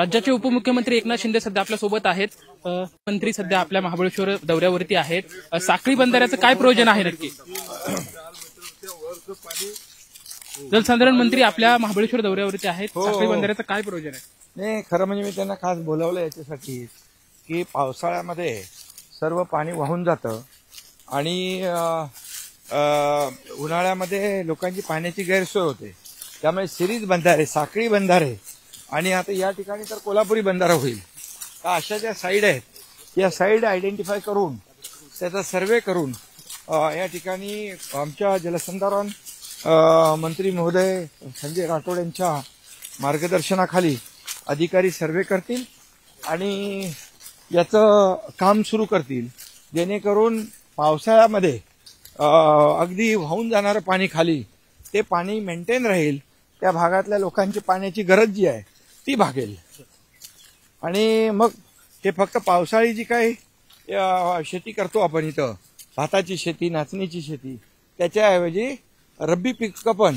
राज्याचे उपमुख्यमंत्री एकनाथ शिंदे सध्या आपल्या सोबत आहेत. मंत्री सध्या आपल्या महाबळेश्वर दौऱ्यावरती आहेत. साखळी बंधाऱ्याचं काय प्रयोजन आहे नक्की? जलसंधारण मंत्री आपल्या महाबळेश्वर दौऱ्यावरती आहेत. साखळी बंधाऱ्याचं काय प्रयोजन आहे? नाही, खरं म्हणजे मी त्यांना खास बोलावलं याच्यासाठी की पावसाळ्यामध्ये सर्व पाणी वाहून जातं आणि उन्हाळ्यामध्ये लोकांची पाण्याची गैरसोय होते. त्यामुळे सिरीज बंधारे, साखळी बंधारे आणि आता या ठिकाणी तर कोल्हापुरी बंधारा होईल. तर अशा ज्या साईड आहेत या साईड आयडेंटिफाय करून त्याचा सर्वे करून या ठिकाणी आमच्या जलसंधारण मंत्री महोदय संजय राठोड यांच्या मार्गदर्शनाखाली अधिकारी सर्वे करतील आणि याचं काम सुरू करतील, जेणेकरून पावसाळ्यामध्ये अगदी वाहून जाणारं पाणी खाली ते पाणी मेंटेन राहील. त्या भागातल्या लोकांची पाण्याची गरज जी आहे ती भागेल. आणि मग हे फक्त पावसाळी जी काही शेती करतो आपण इथं, भाताची शेती, नाचणीची शेती, त्याच्याऐवजी रब्बी पिकं पण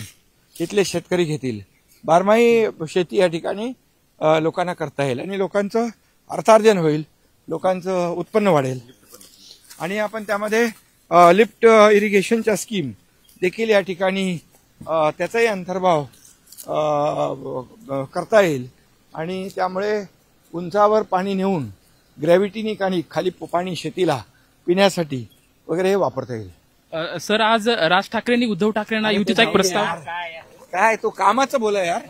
इथले शेतकरी घेतील. बारमाही शेती या ठिकाणी लोकांना करता येईल आणि लोकांचं अर्थार्जन होईल, लोकांचं उत्पन्न वाढेल. आणि आपण त्यामध्ये लिफ्ट इरिगेशनच्या स्कीम देखील या ठिकाणी त्याचाही अंतर्भाव करता येईल आणि त्यामुळे उंचावर पाणी नेऊन ग्रॅव्हिटीनी खाली पाणी शेतीला पिण्यासाठी वगैरे हे वापरता येईल. सर, आज राज ठाकरेंनी उद्धव ठाकरेंना युतीचा एक प्रस्ताव काय तो कामाचं बोला यार.